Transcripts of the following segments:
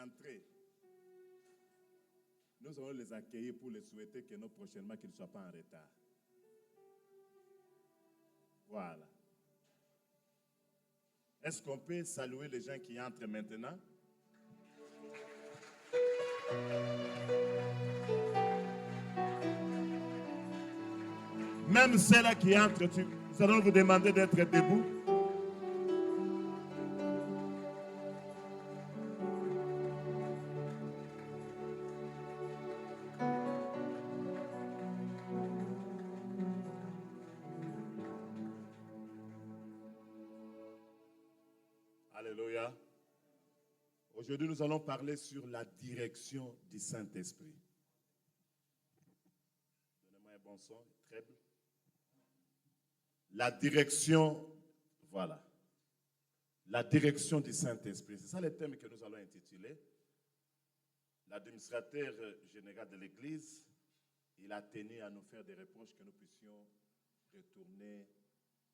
entrer, nous allons les accueillir pour les souhaiter que prochainement qu'ils ne soient pas en retard. Voilà. Est-ce qu'on peut saluer les gens qui entrent maintenant? Même ceux-là qui entrent, nous allons vous demander d'être debout. Alléluia. Aujourd'hui, nous allons parler sur la direction du Saint-Esprit. Donnez-moi un bon son, treble. La direction, voilà. La direction du Saint-Esprit. C'est ça le thème que nous allons intituler. L'administrateur général de l'Église, il a tenu à nous faire des reproches que nous puissions retourner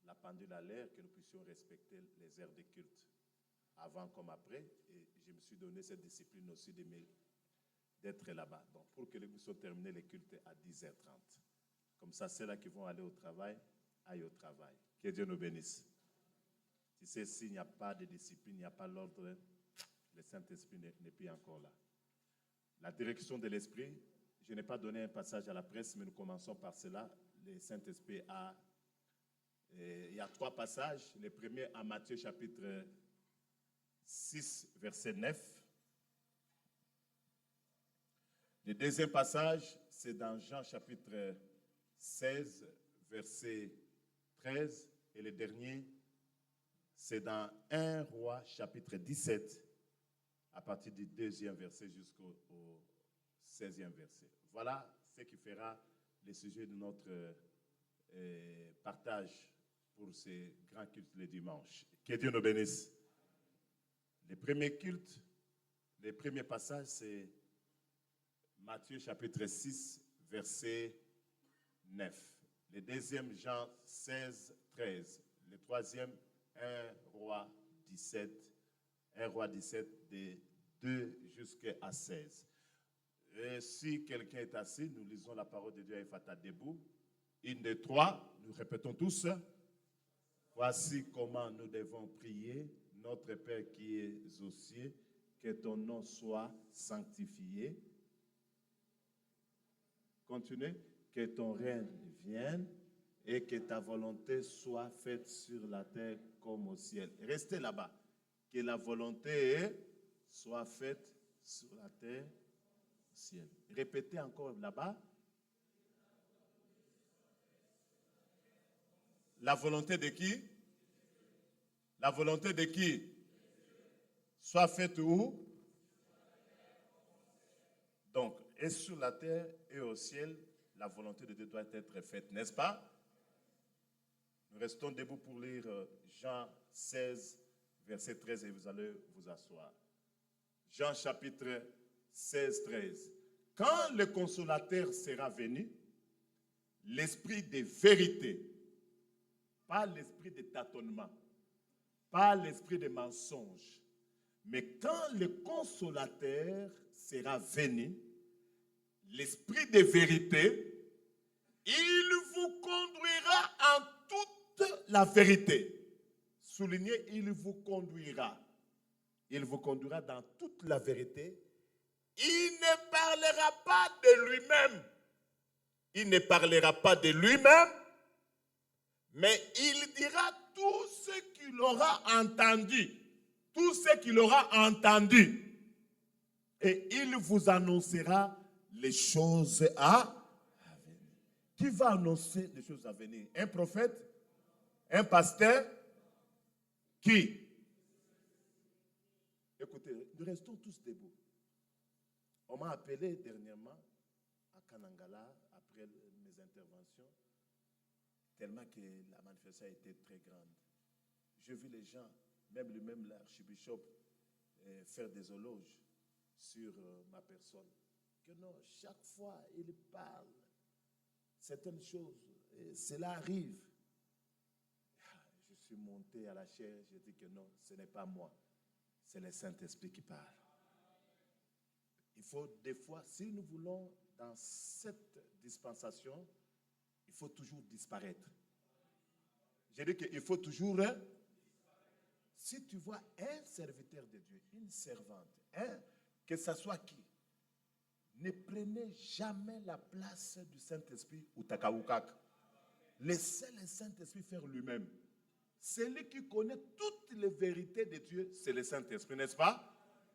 la pendule à l'air, que nous puissions respecter les heures de culte, avant comme après. Et je me suis donné cette discipline aussi d'être là-bas. Donc, pour que nous puissions terminer les cultes à 10h30. Comme ça, ceux-là qui vont aller au travail, aillent au travail. Que Dieu nous bénisse. Tu sais, s'il n'y a pas de discipline, il n'y a pas l'ordre, le Saint-Esprit n'est plus encore là. La direction de l'Esprit, je n'ai pas donné un passage à la presse, mais nous commençons par cela. Le Saint-Esprit il y a 3 passages. Le premier à Matthieu chapitre 6, verset 9. Le deuxième passage, c'est dans Jean chapitre 16, verset 13. Et le dernier, c'est dans 1 Roi chapitre 17, à partir du 2e verset jusqu'au 16e verset. Voilà ce qui fera le sujet de notre partage pour ces grands cultes le dimanche. Que Dieu nous bénisse. Le premier culte, le premier passage, c'est Matthieu chapitre 6, verset 9. Le deuxième, Jean 16, 13. Le troisième, 1 Roi 17. 1 Roi 17, de 2 jusqu'à 16. Et si quelqu'un est assis, nous lisons la parole de Dieu à Ephata debout. 1, 2, 3, nous répétons tous. Voici comment nous devons prier. Notre Père qui es aux cieux, que ton nom soit sanctifié. Continuez. Que ton règne vienne et que ta volonté soit faite sur la terre comme au ciel. Restez là-bas. Que la volonté soit faite sur la terre, au ciel. Répétez encore là-bas. La volonté de qui? La volonté de qui? Soit faite où? Donc, et sur la terre et au ciel, la volonté de Dieu doit être faite, n'est-ce pas? Nous restons debout pour lire Jean 16, verset 13, et vous allez vous asseoir. Jean chapitre 16, 13. Quand le consolateur sera venu, l'esprit de vérité, pas l'esprit de tâtonnement, pas l'esprit de mensonge, mais quand le consolateur sera venu, l'esprit de vérité, il vous conduira en toute la vérité. Soulignez, il vous conduira. Il vous conduira dans toute la vérité. Il ne parlera pas de lui-même. Il ne parlera pas de lui-même, mais il dira tout ce qu'il aura entendu. Tout ce qu'il aura entendu. Et il vous annoncera les choses à venir. Qui va annoncer les choses à venir? Un prophète? Un pasteur? Qui? Écoutez, nous restons tous debout. On m'a appelé dernièrement à Kanangala, après mes interventions, tellement que la manifestation a été très grande. J'ai vu les gens, même l'archibishop, faire des éloges sur ma personne. Que non, chaque fois il parle certaines choses, et cela arrive. Je suis monté à la chair, j'ai dit que non, ce n'est pas moi, c'est le Saint-Esprit qui parle. il faut des fois, si nous voulons dans cette dispensation, il faut toujours disparaître. J'ai dit qu'il faut toujours... Si tu vois un serviteur de Dieu, une servante, que ce soit qui, ne prenez jamais la place du Saint-Esprit ou Takawukak. Laissez le Saint-Esprit faire lui-même. Celui qui connaît toutes les vérités de Dieu, c'est le Saint-Esprit, n'est-ce pas?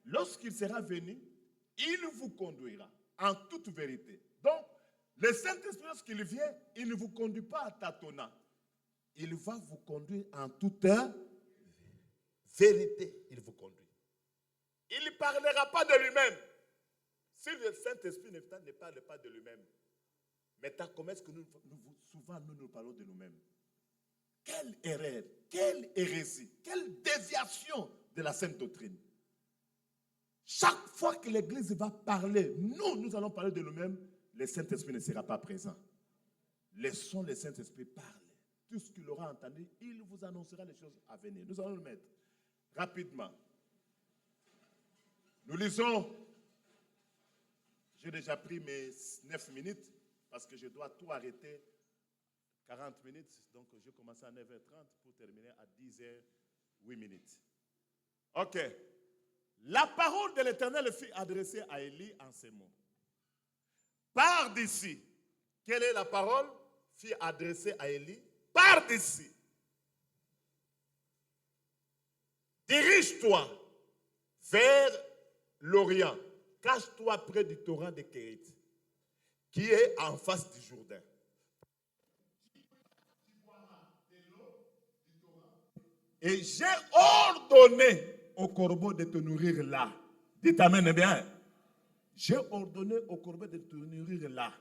Lorsqu'il sera venu, il vous conduira en toute vérité. Donc, le Saint-Esprit, lorsqu'il vient, il ne vous conduit pas à tâtonnant. Il va vous conduire en toute vérité. Il vous conduit. Il ne parlera pas de lui-même. Si le Saint-Esprit ne parle pas de lui-même, maintenant, comment est-ce que souvent nous parlons de nous-mêmes? Quelle erreur, quelle hérésie, quelle déviation de la sainte doctrine. Chaque fois que l'Église va parler, nous allons parler de nous-mêmes, le Saint-Esprit ne sera pas présent. Laissons le Saint-Esprit parler. Tout ce qu'il aura entendu, il vous annoncera les choses à venir. Nous allons le mettre rapidement. Nous lisons. J'ai déjà pris mes 9 minutes parce que je dois tout arrêter 40 minutes. Donc, je commence à 9h30 pour terminer à 10h08 minutes. OK. La parole de l'Éternel fut adressée à Élie en ces mots. Pars d'ici. Quelle est la parole? Fut adressée à Élie. Pars d'ici. Dirige-toi vers l'Orient. Cache-toi près du torrent de Kérit, qui est en face du Jourdain. Et j'ai ordonné au corbeau de te nourrir là. Dites amen bien. J'ai ordonné au corbeau de te nourrir là.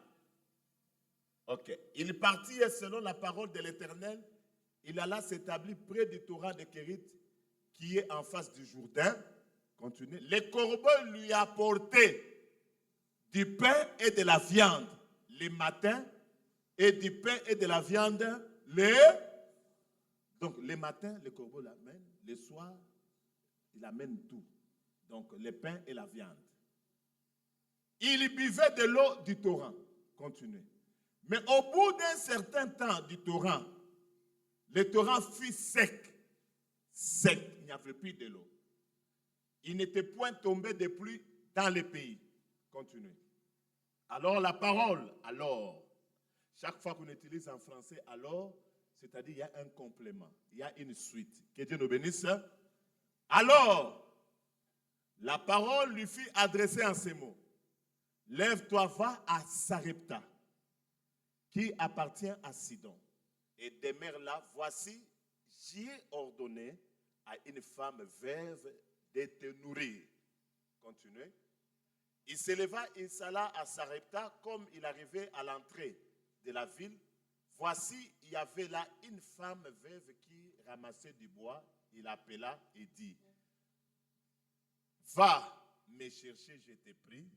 Ok. Il partit selon la parole de l'Éternel. Il alla s'établir près du torrent de Kérit, qui est en face du Jourdain. Continuez. Le corbeau lui a apporté du pain et de la viande le matin et du pain et de la viande Donc le matin, le corbeau l'amène, le soir, il amène tout. Donc le pain et la viande. Il buvait de l'eau du torrent. Continuez. Mais au bout d'un certain temps du torrent, le torrent fut sec. Sec, il n'y avait plus de l'eau. Il n'était point tombé de pluie dans le pays. Continuez. Alors la parole, alors, chaque fois qu'on utilise en français alors, c'est-à-dire il y a un complément, il y a une suite. Que Dieu nous bénisse. Alors, la parole lui fut adressée en ces mots. Lève-toi, va à Sarepta, qui appartient à Sidon, et demeure là. Voici, j'y ai ordonné à une femme veuve de te nourrir. Continuez. Il se leva, il s'alla à Sarepta, comme il arrivait à l'entrée de la ville. Voici, il y avait là une femme veuve qui ramassait du bois. Il appela et dit, va me chercher, je t'ai pris,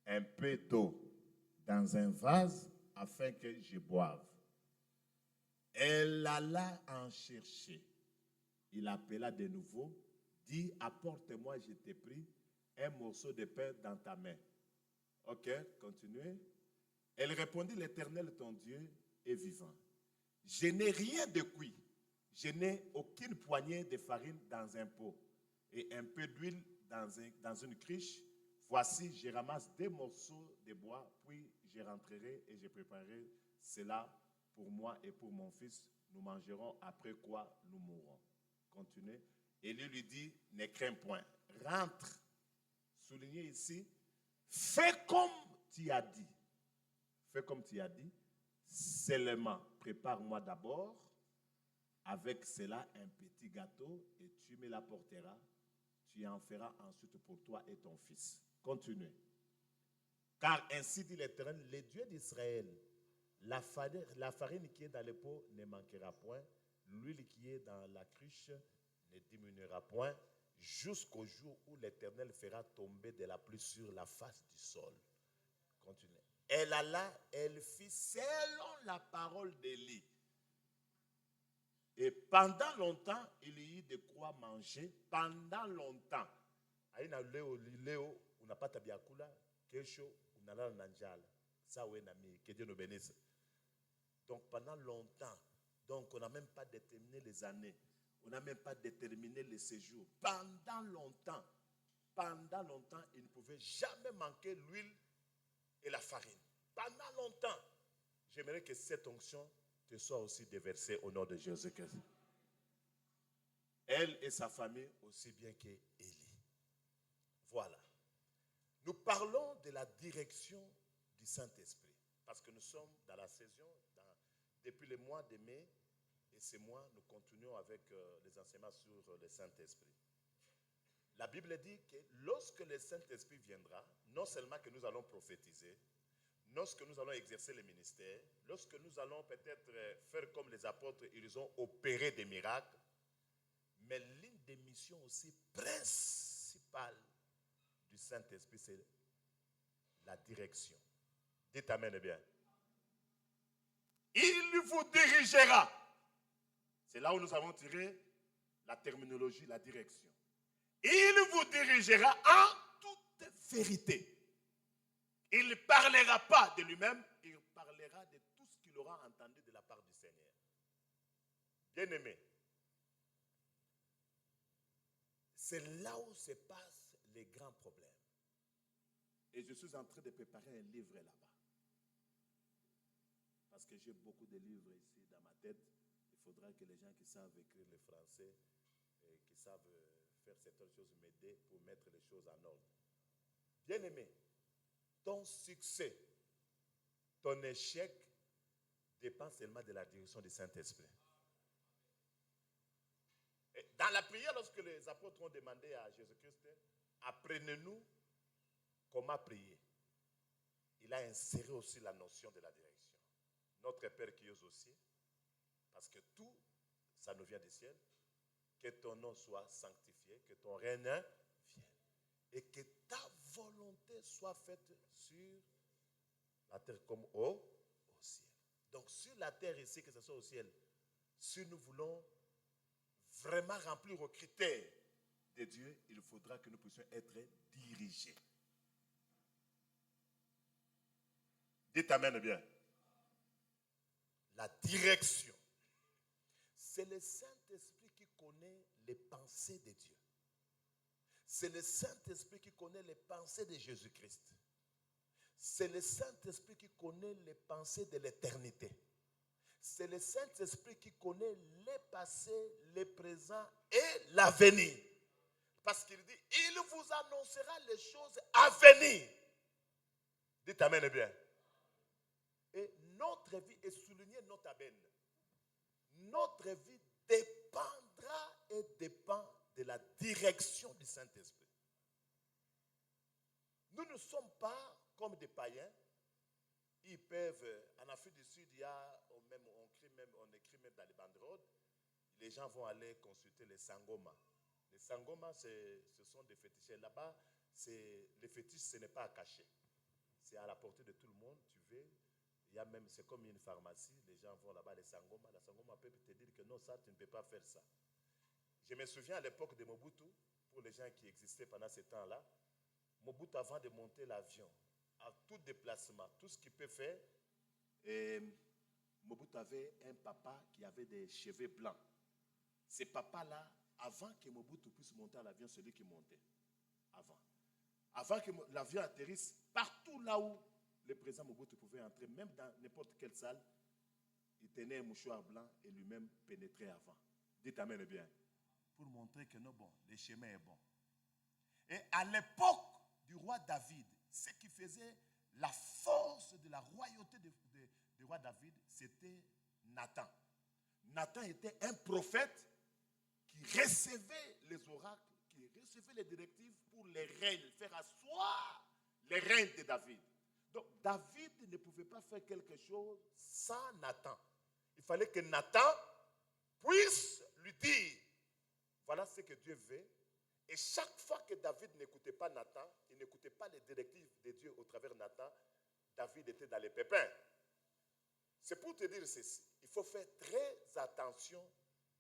un peu d'eau dans un vase afin que je boive. Elle alla en chercher. Il appela de nouveau, dit, apporte-moi, je t'ai pris, un morceau de pain dans ta main. Ok, continuez. Elle répondit, l'Éternel, ton Dieu, est vivant. Je n'ai rien de cuit. Je n'ai aucune poignée de farine dans un pot et un peu d'huile dans une cruche. Voici, je ramasse 2 morceaux de bois, puis je rentrerai et je préparerai cela pour moi et pour mon fils. Nous mangerons, après quoi nous mourrons. Continuez. Élie lui dit, ne crains point. Rentre. Soulignez ici, fais comme tu as dit. Fais comme tu as dit. Seulement, prépare-moi d'abord avec cela un petit gâteau et tu me l'apporteras. Tu en feras ensuite pour toi et ton fils. Continuez. Car ainsi dit l'Éternel, le Dieu d'Israël, la farine qui est dans le pot ne manquera point, l'huile qui est dans la cruche ne diminuera point, jusqu'au jour où l'Éternel fera tomber de la pluie sur la face du sol. Continuez. Elle alla, elle fit selon la parole d'Élie. Et pendant longtemps, il y eut de quoi manger. Pendant longtemps. unapata biakula, kesho unalala na njala. Ça ouais nami, que Dieu nous bénisse. Donc pendant longtemps, donc on n'a même pas déterminé les années, on n'a même pas déterminé les séjours. Pendant longtemps, il ne pouvait jamais manquer l'huile et la farine. Pendant longtemps, j'aimerais que cette onction te soit aussi déversée au nom de Jésus-Christ. Elle et sa famille aussi bien qu'Élie. Voilà. Nous parlons de la direction du Saint-Esprit. Parce que nous sommes dans la saison, depuis le mois de mai, et ce mois, nous continuons avec les enseignements sur le Saint-Esprit. La Bible dit que lorsque le Saint-Esprit viendra, non seulement que nous allons prophétiser, lorsque nous allons exercer le ministère, lorsque nous allons peut-être faire comme les apôtres, ils ont opéré des miracles, mais l'une des missions aussi principales du Saint-Esprit, c'est la direction. Dites amen bien. Il vous dirigera. C'est là où nous avons tiré la terminologie, la direction. Il vous dirigera en toute vérité. Il ne parlera pas de lui-même, il parlera de tout ce qu'il aura entendu de la part du Seigneur. Bien-aimé, c'est là où se passent les grands problèmes. Et je suis en train de préparer un livre là-bas. Parce que j'ai beaucoup de livres ici dans ma tête. Il faudra que les gens qui savent écrire le français et qui savent faire certaines choses m'aider pour mettre les choses en ordre. Bien-aimé, ton succès, ton échec dépend seulement de la direction du Saint-Esprit. Et dans la prière, lorsque les apôtres ont demandé à Jésus-Christ, apprenez-nous comment prier, il a inséré aussi la notion de la direction. Notre Père qui est aux cieux, parce que tout, ça nous vient du ciel, que ton nom soit sanctifié, que ton règne vienne, et que ta volonté soit faite sur la terre comme au ciel. Donc sur la terre ici, que ce soit au ciel, si nous voulons vraiment remplir aux critères de Dieu, il faudra que nous puissions être dirigés. Dites amen bien. La direction. C'est le Saint-Esprit qui connaît les pensées de Dieu. C'est le Saint-Esprit qui connaît les pensées de Jésus-Christ. C'est le Saint-Esprit qui connaît les pensées de l'éternité. C'est le Saint-Esprit qui connaît les passés, les présents et l'avenir. Parce qu'il dit, il vous annoncera les choses à venir. Dites amen bien. Et notre vie, et soulignez notre amen, notre vie dépendra et dépend de la direction du Saint-Esprit. Nous ne sommes pas comme des païens. Ils peuvent, en Afrique du Sud, il y a, on écrit même dans les banderoles, les gens vont aller consulter les sangomas. Les sangomas, ce sont des féticheurs. Là-bas, les fétiches, ce n'est pas à cacher. C'est à la portée de tout le monde. Tu veux. Il y a même, c'est comme une pharmacie, les gens vont là-bas, les sangomas. La sangoma peut te dire que non, ça, tu ne peux pas faire ça. Je me souviens à l'époque de Mobutu, pour les gens qui existaient pendant ce temps-là, Mobutu, avant de monter l'avion, à tout déplacement, tout ce qu'il peut faire, et Mobutu avait un papa qui avait des cheveux blancs. Ce papa-là, avant que Mobutu puisse monter à l'avion, c'est lui qui montait. Avant que l'avion atterrisse, partout là où le président Mobutu pouvait entrer, même dans n'importe quelle salle, il tenait un mouchoir blanc et lui-même pénétrait avant. Dites amen bien. Pour montrer que non, bon, le chemin est bon. Et à l'époque du roi David, ce qui faisait la force de la royauté du roi David, c'était Nathan. Nathan était un prophète qui recevait les oracles, qui recevait les directives pour les règnes, faire asseoir les règnes de David. Donc David ne pouvait pas faire quelque chose sans Nathan. Il fallait que Nathan puisse lui dire, voilà ce que Dieu veut. Et chaque fois que David n'écoutait pas Nathan, il n'écoutait pas les directives de Dieu au travers de Nathan, David était dans les pépins. C'est pour te dire ceci. Il faut faire très attention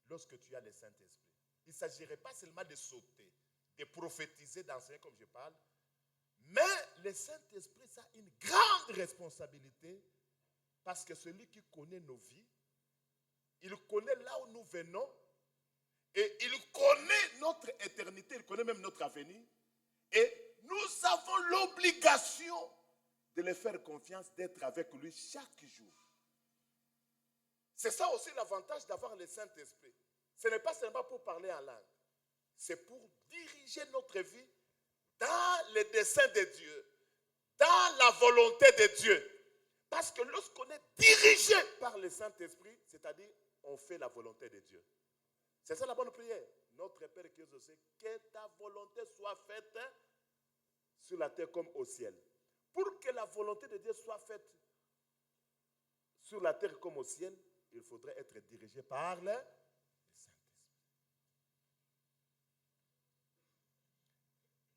lorsque tu as le Saint-Esprit. Il ne s'agirait pas seulement de sauter, de prophétiser, d'enseigner comme je parle, le Saint-Esprit, ça a une grande responsabilité parce que celui qui connaît nos vies, il connaît là où nous venons et il connaît notre éternité, il connaît même notre avenir. Et nous avons l'obligation de lui faire confiance, d'être avec lui chaque jour. C'est ça aussi l'avantage d'avoir le Saint-Esprit. Ce n'est pas seulement pour parler en langue. C'est pour diriger notre vie dans les desseins de Dieu, dans la volonté de Dieu. Parce que lorsqu'on est dirigé par le Saint-Esprit, c'est-à-dire on fait la volonté de Dieu. C'est ça la bonne prière. Notre Père qui es aux cieux, que ta volonté soit faite sur la terre comme au ciel. Pour que la volonté de Dieu soit faite sur la terre comme au ciel, il faudrait être dirigé par le Saint-Esprit.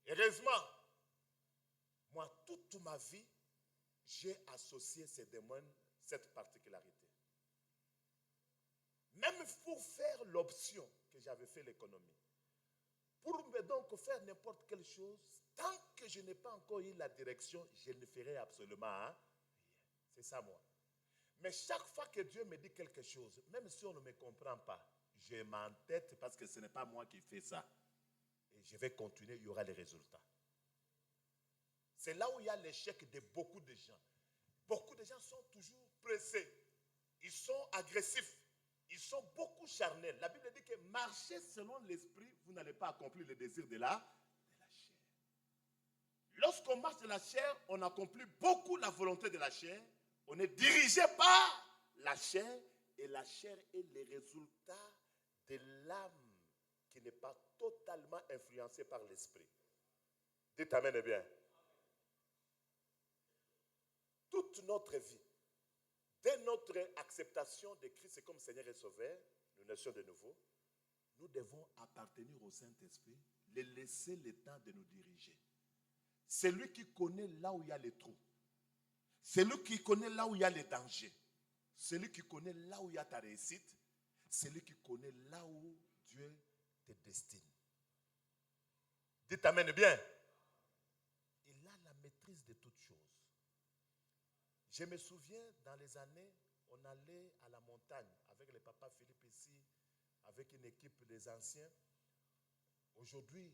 Heureusement, moi, toute ma vie, j'ai associé ces démons, cette particularité. Même pour faire l'option que j'avais fait l'économie, pour me donc faire n'importe quelle chose, tant que je n'ai pas encore eu la direction, je ne ferai absolument rien. C'est ça moi. Mais chaque fois que Dieu me dit quelque chose, même si on ne me comprend pas, je m'entête parce que ce n'est pas moi qui fais ça. Et je vais continuer, il y aura les résultats. C'est là où il y a l'échec de beaucoup de gens. Beaucoup de gens sont toujours pressés. Ils sont agressifs. Ils sont beaucoup charnels. La Bible dit que marchez selon l'esprit, vous n'allez pas accomplir le désir de la chair. Lorsqu'on marche de la chair, on accomplit beaucoup la volonté de la chair. On est dirigé par la chair et la chair est le résultat de l'âme qui n'est pas totalement influencée par l'esprit. Dites amen bien. Toute notre vie, dès notre acceptation de Christ comme Seigneur et Sauveur, nous naissons de nouveau, nous devons appartenir au Saint-Esprit, le laisser le temps de nous diriger. C'est lui qui connaît là où il y a les trous. C'est lui qui connaît là où il y a les dangers. C'est lui qui connaît là où il y a ta réussite. C'est lui qui connaît là où Dieu te destine. Dites amen bien. Il a la maîtrise de toutes choses. Je me souviens, dans les années, on allait à la montagne avec le papa Philippe ici, avec une équipe des anciens. Aujourd'hui,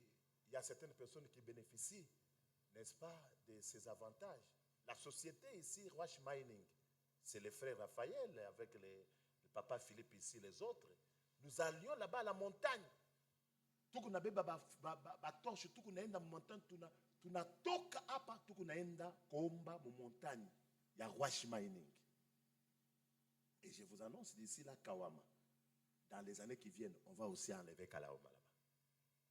il y a certaines personnes qui bénéficient, n'est-ce pas, de ces avantages. La société ici, Roche Mining, c'est les frères Raphaël avec le papa Philippe ici, les autres. Nous allions là-bas à la montagne. Tout qu'on avait torche, tout qu'on a dans la montagne, tout na toka apa, tout qu'on a dans komba montagne. Il y a Roche Mining. Et je vous annonce d'ici là, Kawama. Dans les années qui viennent, on va aussi enlever Kalaoma là-bas.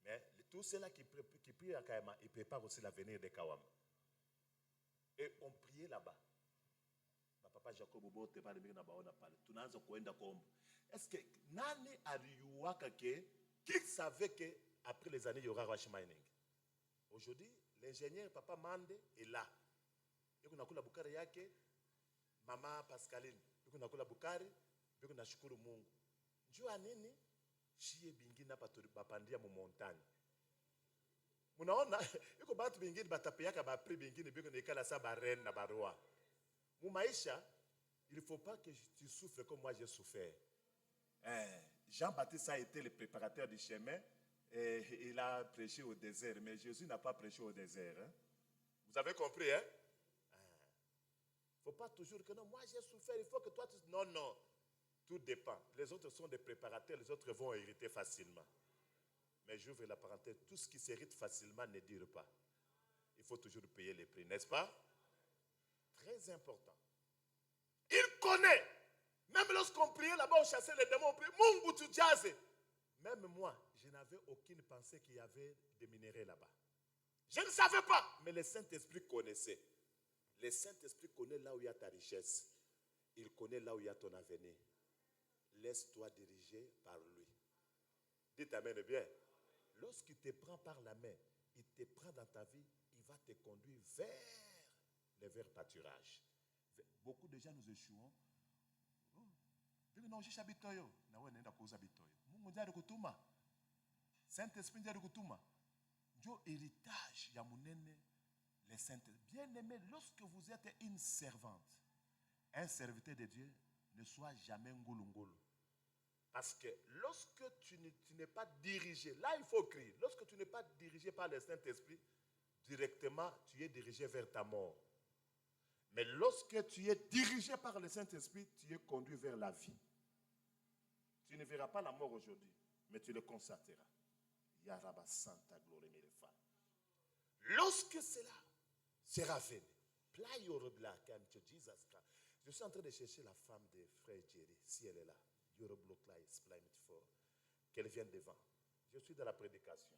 Mais tous ceux-là qui prient à Kawama, ils préparent aussi l'avenir de Kawama. Et on priait là-bas. Papa Jacob Bote parle de na baona pale. Tunaanza kuenda kombo. Est-ce que nani aliuaka qui savait que après les années il y aura Roche Mining? Aujourd'hui, l'ingénieur Papa Mande est là. Yuko nakula bukari yake, Mama Pascaline. Yuko nakula bukari, yuko nashukuru Mungu. Njua nini? Shie bingine bapandia mu montagne. Munaona, yuko batu bingine batapeyaka ba prix bingine biko nekala sa ba reine na barua. Mu maisha, il ne faut pas que tu souffres comme moi j'ai souffert. Jean-Baptiste a été le préparateur du chemin et il a prêché au désert, mais Jésus n'a pas prêché au désert. Hein? Vous avez compris, hein? Il ne faut pas toujours que non, moi j'ai souffert, il faut que toi tu... Non, non, tout dépend. Les autres sont des préparateurs, les autres vont hériter facilement. Mais j'ouvre la parenthèse, tout ce qui s'hérite facilement ne dure pas. Il faut toujours payer les prix, n'est-ce pas? Très important. Il connaît. Même lorsqu'on priait là-bas, on chassait les démons, on priait, Mungu tu jazz. Même moi, je n'avais aucune pensée qu'il y avait des minéraux là-bas. Je ne savais pas, mais le Saint-Esprit connaissait. Le Saint-Esprit connaît là où il y a ta richesse. Il connaît là où il y a ton avenir. Laisse-toi diriger par lui. Dites amen bien. Lorsqu'il te prend par la main, il te prend dans ta vie, il va te conduire vers les verts pâturages. Beaucoup de gens nous échouons. Saint-Esprit ndiye alikutuma. Ndio héritage ya munene le Saint-Esprit. Bien-aimé, lorsque vous êtes une servante, un serviteur de Dieu, ne sois jamais ngulungulu. Parce que lorsque tu n'es pas dirigé, là il faut crier, lorsque tu n'es pas dirigé par le Saint-Esprit, directement tu es dirigé vers ta mort. Mais lorsque tu es dirigé par le Saint-Esprit, tu es conduit vers la vie. Tu ne verras pas la mort aujourd'hui, mais tu le constateras. Yaraba Santa Gloire Merefa. Lorsque cela sera venu, je suis en train de chercher la femme de frère Jerry, si elle est là. Qu'elle vienne devant. Je suis dans la prédication.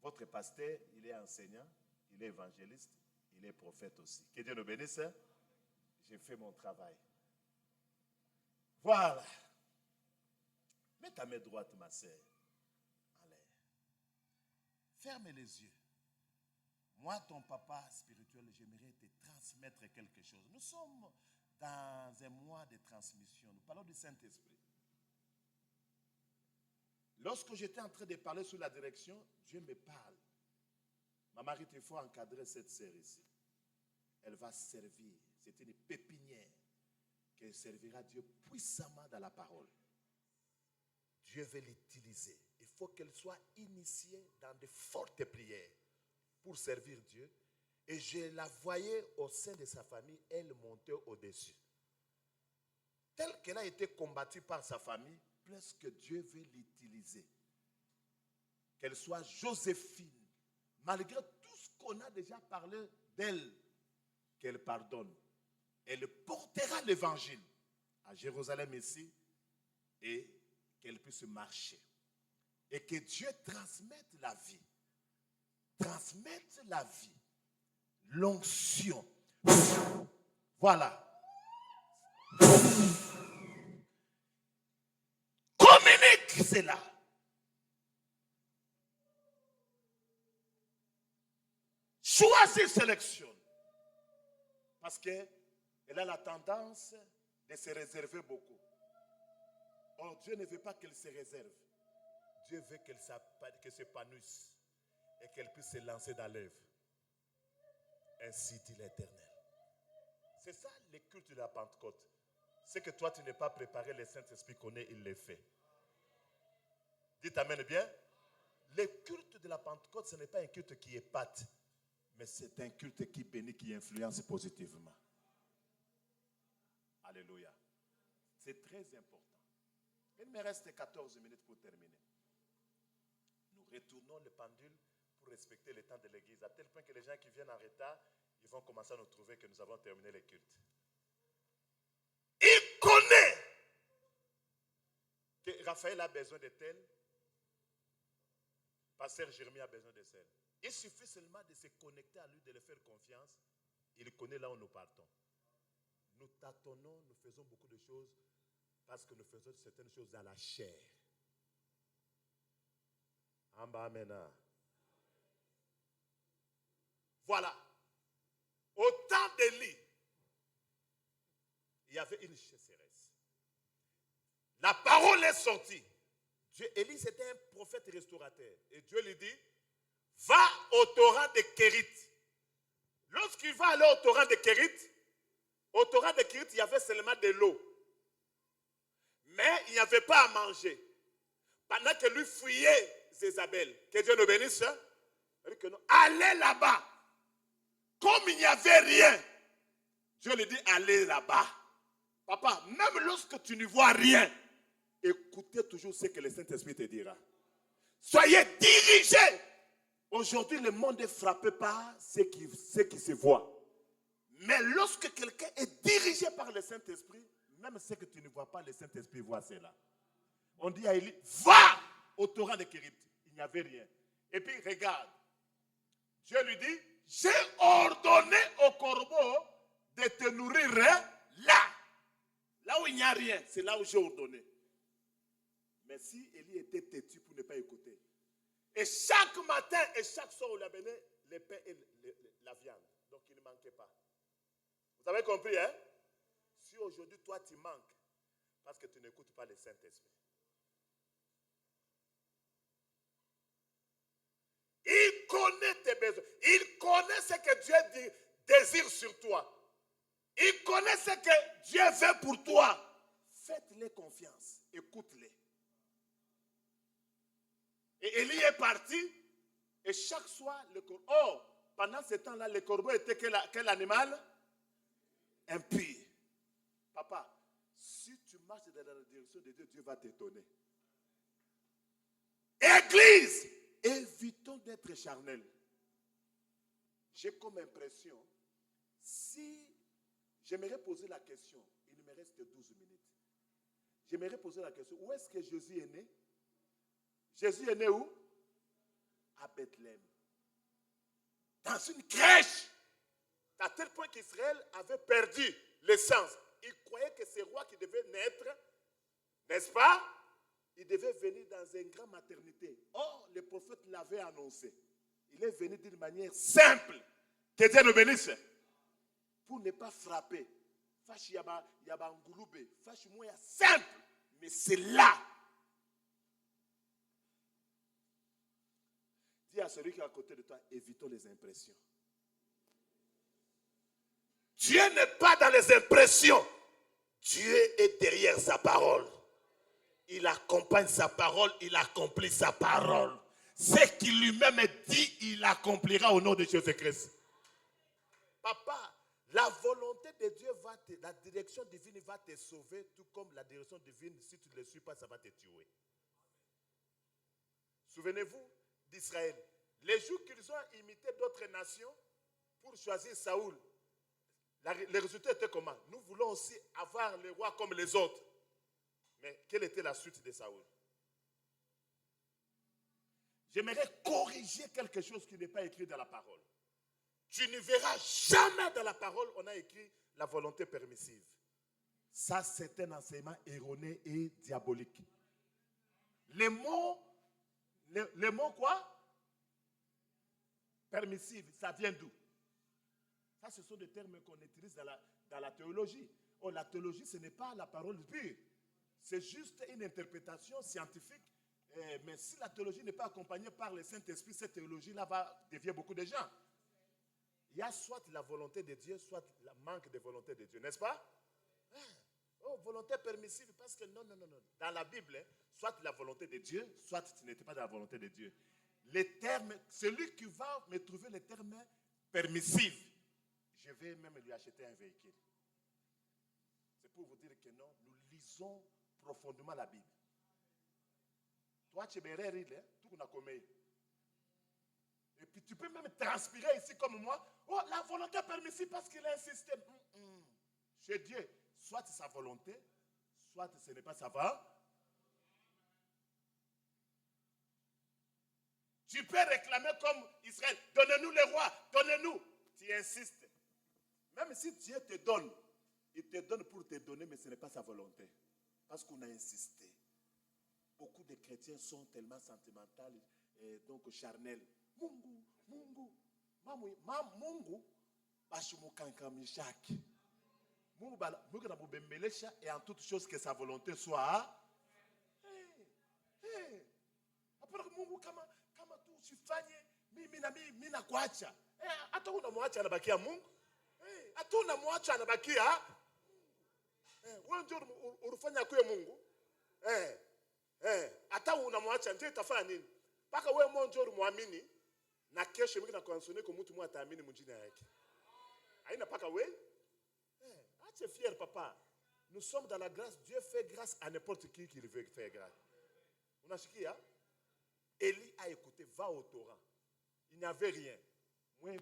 Votre pasteur, il est enseignant, il est évangéliste, il est prophète aussi. Que Dieu nous bénisse. J'ai fait mon travail. Voilà. Mets ta main droite, ma sœur. Allez. Ferme les yeux. Moi, ton papa spirituel, j'aimerais te transmettre quelque chose. Nous sommes dans un mois de transmission. Nous parlons du Saint-Esprit. Lorsque j'étais en train de parler sur la direction, Dieu me parle. Ma mari, il faut encadrer cette sœur ici. Elle va servir. C'est une pépinière qui servira Dieu puissamment dans la parole. Dieu veut l'utiliser. Il faut qu'elle soit initiée dans de fortes prières pour servir Dieu. Et je la voyais au sein de sa famille, elle montait au-dessus. Telle qu'elle a été combattue par sa famille, presque Dieu veut l'utiliser. Qu'elle soit Joséphine, malgré tout ce qu'on a déjà parlé d'elle, qu'elle pardonne. Elle portera l'évangile à Jérusalem ici et qu'elle puisse marcher. Et que Dieu transmette la vie. Transmette la vie. L'onction. Voilà. Communique cela. Choisis, sélectionne. Parce qu'elle a la tendance de se réserver beaucoup. Or, Dieu ne veut pas qu'elle se réserve. Dieu veut qu'elle s'épanouisse et qu'elle puisse se lancer dans l'œuvre. Ainsi dit l'Éternel. C'est ça le culte de la Pentecôte. C'est que toi, tu n'es pas préparé, le Saint-Esprit connaît, il le fait. Dites amen bien. Le culte de la Pentecôte, ce n'est pas un culte qui épate, mais c'est un culte qui bénit, qui influence positivement. Alléluia. C'est très important. Il me reste 14 minutes pour terminer. Nous retournons le pendule pour respecter le temps de l'église, à tel point que les gens qui viennent en retard, ils vont commencer à nous trouver que nous avons terminé le culte. Il connaît que Raphaël a besoin de tel, Pasteur Jérémie a besoin de celle. Il suffit seulement de se connecter à lui, de lui faire confiance. Il connaît là où nous partons. Nous tâtonnons, nous faisons beaucoup de choses parce que nous faisons certaines choses dans la chair. Amen. Voilà. Au temps d'Élie, il y avait une sécheresse. La parole est sortie. Élie, c'était un prophète restaurateur. Et Dieu lui dit, va au torrent de Kérit. Lorsqu'il va aller au torrent de Kérit, il y avait seulement de l'eau. Mais il n'y avait pas à manger. Pendant que lui fuyait Jézabel, que Dieu nous bénisse, allez là-bas. Comme il n'y avait rien, Dieu lui dit, allez là-bas. Papa, même lorsque tu ne vois rien, écoutez toujours ce que le Saint-Esprit te dira. Soyez dirigés. Aujourd'hui, le monde est frappé par ce qui se voit. Mais lorsque quelqu'un est dirigé par le Saint-Esprit, même ce que tu ne vois pas, le Saint-Esprit voit cela. On dit à Élie, va au torrent de Kérit. Il n'y avait rien. Et puis, regarde. Dieu lui dit, j'ai ordonné au corbeau de te nourrir là. Là où il n'y a rien, c'est là où j'ai ordonné. Mais si Élie était têtu pour ne pas écouter, et chaque matin et chaque soir, il amenait le pain et la viande. Donc il ne manquait pas. Vous avez compris, hein? Si aujourd'hui, toi, tu manques, parce que tu n'écoutes pas le Saint-Esprit. Il connaît tes besoin. Il connaît ce que Dieu désire sur toi. Il connaît ce que Dieu veut pour toi. Faites-les confiance. Écoute-les. Et Élie est parti. Et chaque soir, pendant ce temps-là, le corbeau était quel animal? Impur. Papa, si tu marches dans la direction de Dieu, Dieu va t'étonner. Église, évitons d'être charnels. J'ai comme impression, si j'aimerais poser la question, il me reste 12 minutes. J'aimerais poser la question, où est-ce que Jésus est né? Jésus est né où? À Bethléem. Dans une crèche. À tel point qu'Israël avait perdu l'essence. Il croyait que ce roi qui devait naître, n'est-ce pas? Il devait venir dans une grande maternité. Or, le prophète l'avait annoncé. Il est venu d'une manière simple. Que Dieu nous bénisse. Pour ne pas frapper. Fâche yaba ngulube. Fâche moya simple. Mais c'est là. Dis à celui qui est à côté de toi, évitons les impressions. Dieu n'est pas dans les impressions. Dieu est derrière sa parole. Il accompagne sa parole, il accomplit sa parole. Ce qu'il lui-même dit, il accomplira au nom de Jésus-Christ. Papa, la volonté de Dieu la direction divine va te sauver, tout comme la direction divine, si tu ne le suis pas, ça va te tuer. Souvenez-vous d'Israël. Les jours qu'ils ont imité d'autres nations pour choisir Saoul, le résultat était comment? Nous voulons aussi avoir les rois comme les autres. Mais quelle était la suite de Saoul? J'aimerais corriger quelque chose qui n'est pas écrit dans la parole. Tu ne verras jamais dans la parole, on a écrit la volonté permissive. Ça, c'est un enseignement erroné et diabolique. Les mots quoi? Permissive, ça vient d'où? Ça, ce sont des termes qu'on utilise dans la théologie. Oh, la théologie, ce n'est pas la parole pure. C'est juste une interprétation scientifique. Mais si la théologie n'est pas accompagnée par le Saint-Esprit, cette théologie-là va dévier beaucoup de gens. Il y a soit la volonté de Dieu, soit le manque de volonté de Dieu, n'est-ce pas? Oh, volonté permissive, parce que non. Dans la Bible, soit la volonté de Dieu, soit tu n'étais pas dans la volonté de Dieu. Les termes, celui qui va me trouver les termes permissifs, je vais même lui acheter un véhicule. C'est pour vous dire que non, nous lisons profondément la Bible. Toi, tu es rire, tout qu'on a commis. Et puis tu peux même transpirer ici comme moi. Oh, la volonté permissive parce qu'il a un système. Chez Dieu, soit c'est sa volonté, soit ce n'est pas sa volonté. Tu peux réclamer comme Israël, donnez-nous les rois, donnez-nous. Tu insistes. Même si Dieu te donne, il te donne pour te donner, mais ce n'est pas sa volonté. Parce qu'on a insisté. Beaucoup de chrétiens sont tellement sentimentaux et donc charnels. Mungu, bashumukankamishaki. Mungu na mubembelesha et en toute chose que sa volonté soit. Après Mungu kama tu usifanye mimi na kuacha. Hata unamwacha anabakia Mungu. Hata unamwacha anabakia. Wewe ndio ulifanya kwa Mungu. Hata unamwacha ndio itafanya nini? Paka wewe mmoja muamini na kesho mimi nakuansone kwa mtu mmoja ataamini mjina yake. Haina paka wewe? Ache fier papa. Nous sommes dans la grâce. Dieu fait grâce à n'importe qui il veut faire grâce. Unasikia? Élie a écouté, va au Torah. Il n'y avait rien. Moi,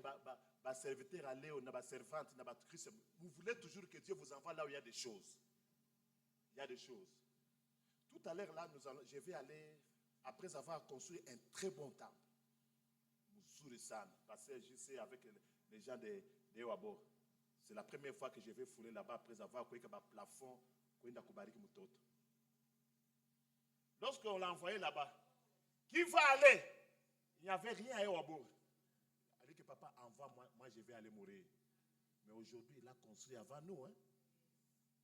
serviteur allé, on a servante, on a Christ. Vous voulez toujours que Dieu vous envoie là où il y a des choses. Il y a des choses. Tout à l'heure là, je vais aller, après avoir construit un très bon temple, Moussouri-San, parce que je sais avec les gens de Ewabor. C'est la première fois que je vais fouler là-bas après avoir créé un plafond. Lorsqu'on l'a envoyé là-bas, qui va aller? Il n'y avait rien à Ewabor. Il a dit que papa, envoie-moi, moi je vais aller mourir. Mais aujourd'hui, il a construit avant nous. Hein?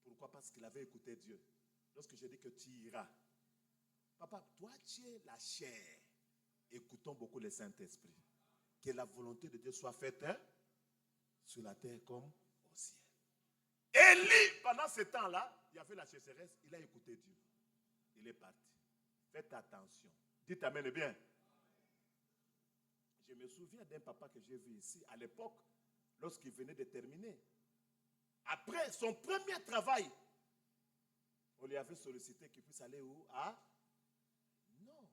Pourquoi? Parce qu'il avait écouté Dieu. Lorsque je dis que tu iras, papa, toi tu es la chair. Écoutons beaucoup le Saint-Esprit. que la volonté de Dieu soit faite sur la terre comme au ciel. Élie, pendant ce temps-là, il y avait la sécheresse, il a écouté Dieu. Il est parti. Faites attention. Dites amen bien. Je me souviens d'un papa que j'ai vu ici à l'époque, lorsqu'il venait de terminer. Après son premier travail, on lui avait sollicité qu'il puisse aller où? Non.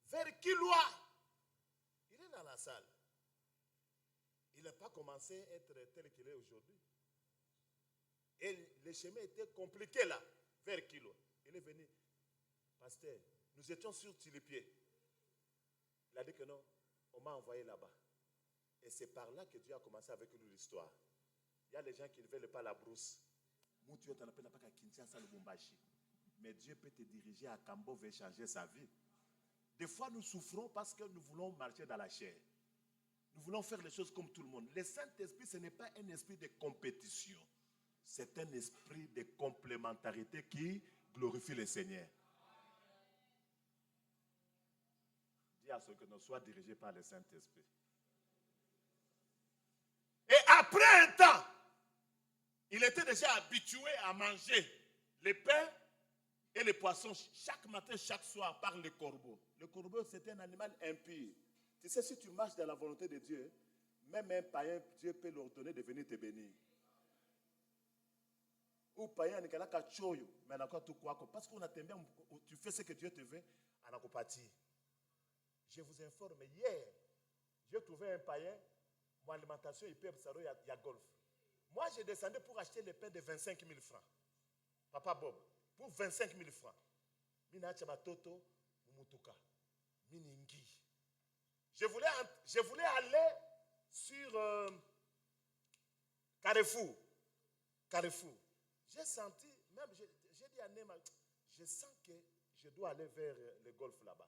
Vers Kilwa. Il est dans la salle. Il n'a pas commencé à être tel qu'il est aujourd'hui. Et le chemin était compliqué là, vers Kilwa. Il est venu. Pasteur, nous étions sur Tilipier. Il a dit que non, on m'a envoyé là-bas. Et c'est par là que Dieu a commencé avec nous l'histoire. Il y a des gens qui ne veulent pas la brousse. Mais Dieu peut te diriger à Cambo vers changer sa vie. Des fois, nous souffrons parce que nous voulons marcher dans la chair. Nous voulons faire les choses comme tout le monde. Le Saint-Esprit, ce n'est pas un esprit de compétition. C'est un esprit de complémentarité qui glorifie le Seigneur. Dis à ceux que nous soient dirigés par le Saint-Esprit. Et après un temps, il était déjà habitué à manger les pains et les poissons chaque matin, chaque soir par le corbeau. Le corbeau, c'était un animal impur. Tu sais, si tu marches dans la volonté de Dieu, même un païen, Dieu peut lui ordonner de venir te bénir. Ou païen, mais parce qu'on a bien, tu fais ce que Dieu te veut, on a compati. Je vous informe, hier, j'ai trouvé un païen, mon alimentation, il peut il y a golf. Moi, j'ai descendu pour acheter les pains de 25 000 francs. Papa Bob, pour 25 000 francs. Mina Chabatoto, Mumutuka, Miningi. Je voulais aller sur Carrefour. J'ai senti, même j'ai dit à Nema, je sens que je dois aller vers le golfe là-bas.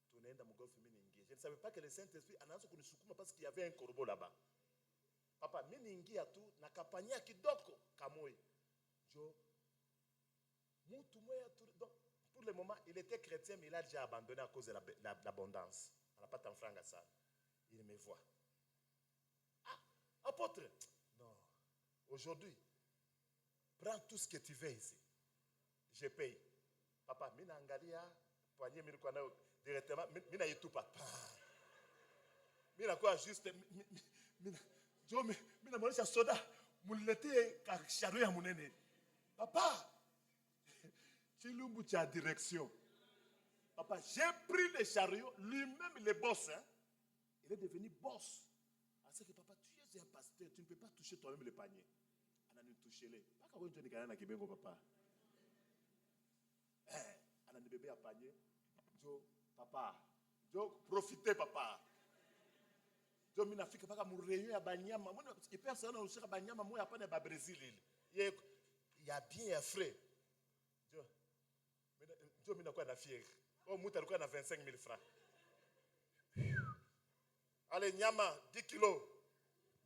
Tourner dans mon golfe Miningi. Je ne savais pas que le Saint-Esprit a annoncé qu'on nous parce qu'il y avait un corbeau là-bas. Papa, Miningi a tout, na kapanya kidoko, kamoi. Jo. Donc, pour le moment, il était chrétien, mais il a déjà abandonné à cause de l'abondance. On n'a pas tant franc à ça. Il me voit. Ah, apôtre. Non. Aujourd'hui, prends tout ce que tu veux ici. Je paye. Papa, mina angalia, poignée, mina directement, mina y tout papa. Mina quoi, juste, mina mon soda, moulete, chariot à mon aîné. Papa, j'ai l'oublié à direction. Papa, j'ai pris le chariot, lui-même le boss. Hein? Il est devenu boss. Parce que papa, tu es un pasteur, tu ne peux pas toucher toi-même le panier. On a nous touché les. Pas quand tu es un papa. On a des bébés à panier. Jo, papa. Jo, profitez, papa. Jo, mina fika pas comme réunion à Banyama. Moi, il personne au à Banyama, moi, il n'y a pas de Brésil. Il y a bien un frais. Jo, mina quoi na fier. Oh, mouta quoi na 25 000 francs. Allez, nyama, 10 kilos.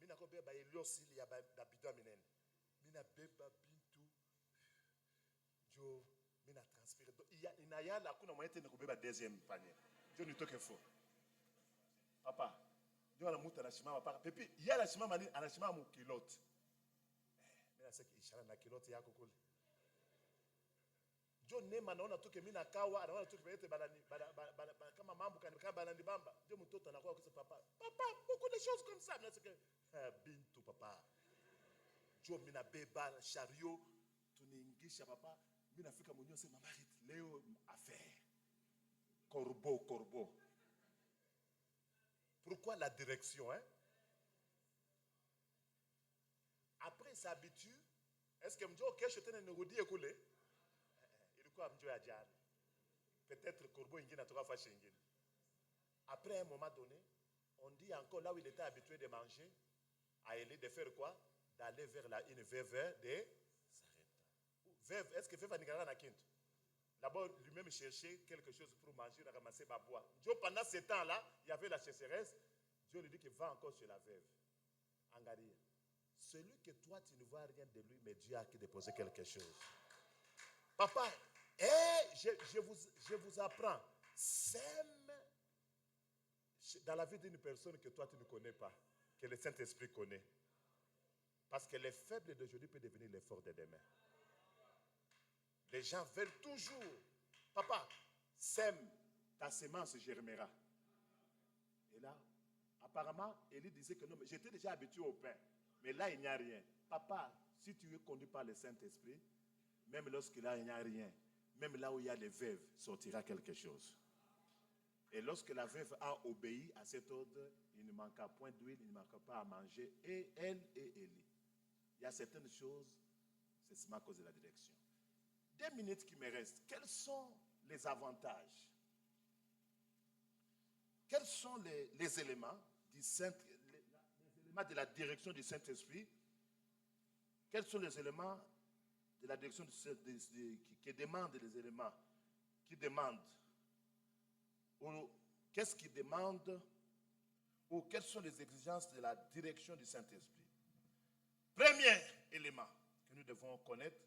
Mina ko beba iliosi il y a d'abidon minen. Mina beba bintu. Jo, mina transpire. Il y a la kuna moyen de beba deuxième panier. Jo ni toke fo. Papa, jo na mouta na shima papa. Pepi, il y a la shima mani, ana shima mu kilote. Mina seki ishara na kilote yako kule. Jo nema naona tu ke mina kawa anaona tu ke kama mambo kanika balandi bamba jo mtoto anakuwa kusema papa beaucoup de choses comme ça mais c'est que bintu papa jo mina beba chariot tuningisha papa mina fika mwenyewe sema mama leo affaire corbeau pourquoi la direction hein après s'habitue est-ce que mjo kesho tena nirudie kule peut-être corbeau ingine atoka fashi ingine. Après un moment donné, on dit encore là où il était habitué de manger, à Élie de faire quoi? D'aller vers une veuve de Sarepta. Est-ce que veuve a na kintu? D'abord, lui-même cherchait quelque chose pour manger, il a ramassé ma bois. Pendant ce temps-là, il y avait la sécheresse. Dieu lui dit qu'il va encore chez la veuve. Angaria. Celui que toi, tu ne vois rien de lui, mais Dieu a déposé quelque chose. Papa, je vous apprends. Sème dans la vie d'une personne que toi tu ne connais pas, que le Saint-Esprit connaît. Parce que les faibles d'aujourd'hui peuvent devenir les forts de demain. Les gens veulent toujours. Papa, sème, ta semence germera. Et là, apparemment, Élie disait que non, mais j'étais déjà habitué au pain. Mais là, il n'y a rien. Papa, si tu es conduit par le Saint-Esprit, même lorsqu'il n'y a rien, même là où il y a les veuves, sortira quelque chose. Et lorsque la veuve a obéi à cet ordre, il ne manquera point d'huile, il ne manquera pas à manger, et elle et Élie. Il y a certaines choses, c'est seulement à cause de la direction. 2 minutes qui me restent, quels sont les avantages? Quels sont les éléments de la direction du Saint-Esprit? Quels sont les éléments de la direction qui demandent les éléments? Qui demandent? Ou qu'est-ce qui demande? Ou quelles sont les exigences de la direction du Saint-Esprit? Premier élément que nous devons connaître,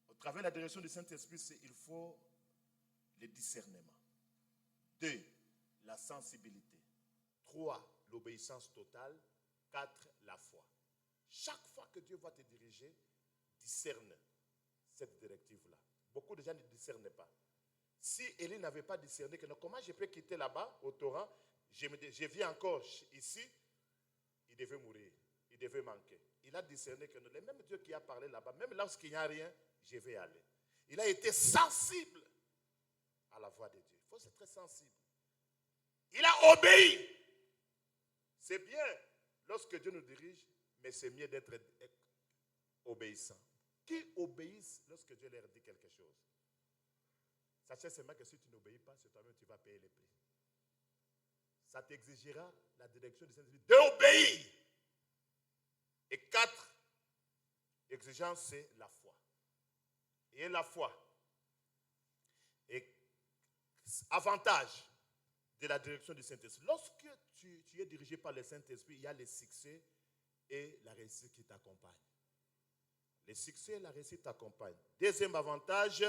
au travers de la direction du Saint-Esprit, c'est qu'il faut le discernement. 2, la sensibilité. 3, l'obéissance totale. 4, la foi. Chaque fois que Dieu va te diriger, discerne cette directive-là. Beaucoup de gens ne discernent pas. Si Élie n'avait pas discerné, comment je peux quitter là-bas, au torrent, je viens encore ici, il devait mourir, il devait manquer. Il a discerné que le même Dieu qui a parlé là-bas, même lorsqu'il n'y a rien, je vais aller. Il a été sensible à la voix de Dieu. Il faut être très sensible. Il a obéi. C'est bien lorsque Dieu nous dirige, mais c'est mieux d'être obéissant. Qui obéissent lorsque Dieu leur dit quelque chose? Sachez seulement que si tu n'obéis pas, c'est toi-même qui vas payer les prix. Ça t'exigera la direction du Saint-Esprit d'obéir. Et 4 exigences, c'est la foi. Et la foi. Et avantage de la direction du Saint-Esprit. Lorsque tu es dirigé par le Saint-Esprit, il y a le succès et la réussite qui t'accompagnent. Le succès et la réussite t'accompagnent. Deuxième avantage,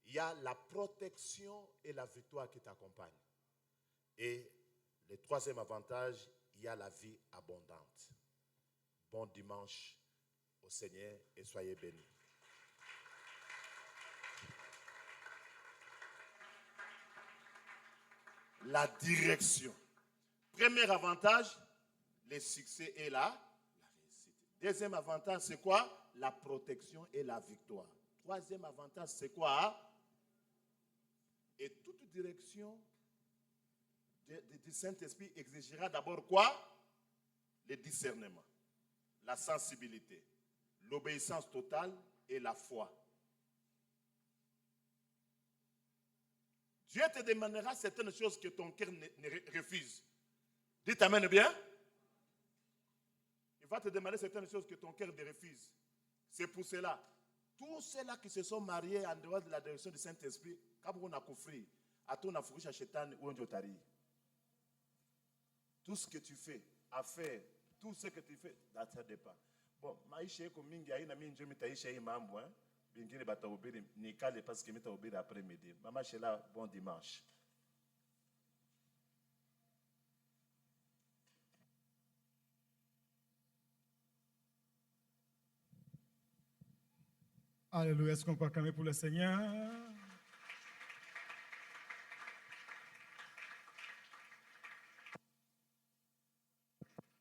il y a la protection et la victoire qui t'accompagnent. Et le troisième avantage, il y a la vie abondante. Bon dimanche au Seigneur et soyez bénis. La direction. Premier avantage, le succès et la réussite. Deuxième avantage, c'est quoi? La protection et la victoire. Troisième avantage, c'est quoi? Et toute direction du Saint-Esprit exigera d'abord quoi? Le discernement, la sensibilité, l'obéissance totale et la foi. Dieu te demandera certaines choses que ton cœur ne refuse. Dites amen bien. Il va te demander certaines choses que ton cœur ne refuse. C'est pour cela. Tous ceux-là qui se sont mariés en dehors de la direction du Saint-Esprit, tout ce que tu fais, à faire, tout ce que tu fais, ça dépend. Bon, maïcha eko mingi aina minjo mitaisha hii mambo, hein. Bingine batahubiri nikale parce que mitahubiri après-midi. Mama Sheila, bon dimanche. Alléluia, est-ce qu'on peut acclamer pour le Seigneur?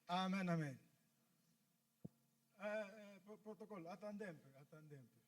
Amen, amen. Protocole, attendez un peu, attendez un peu.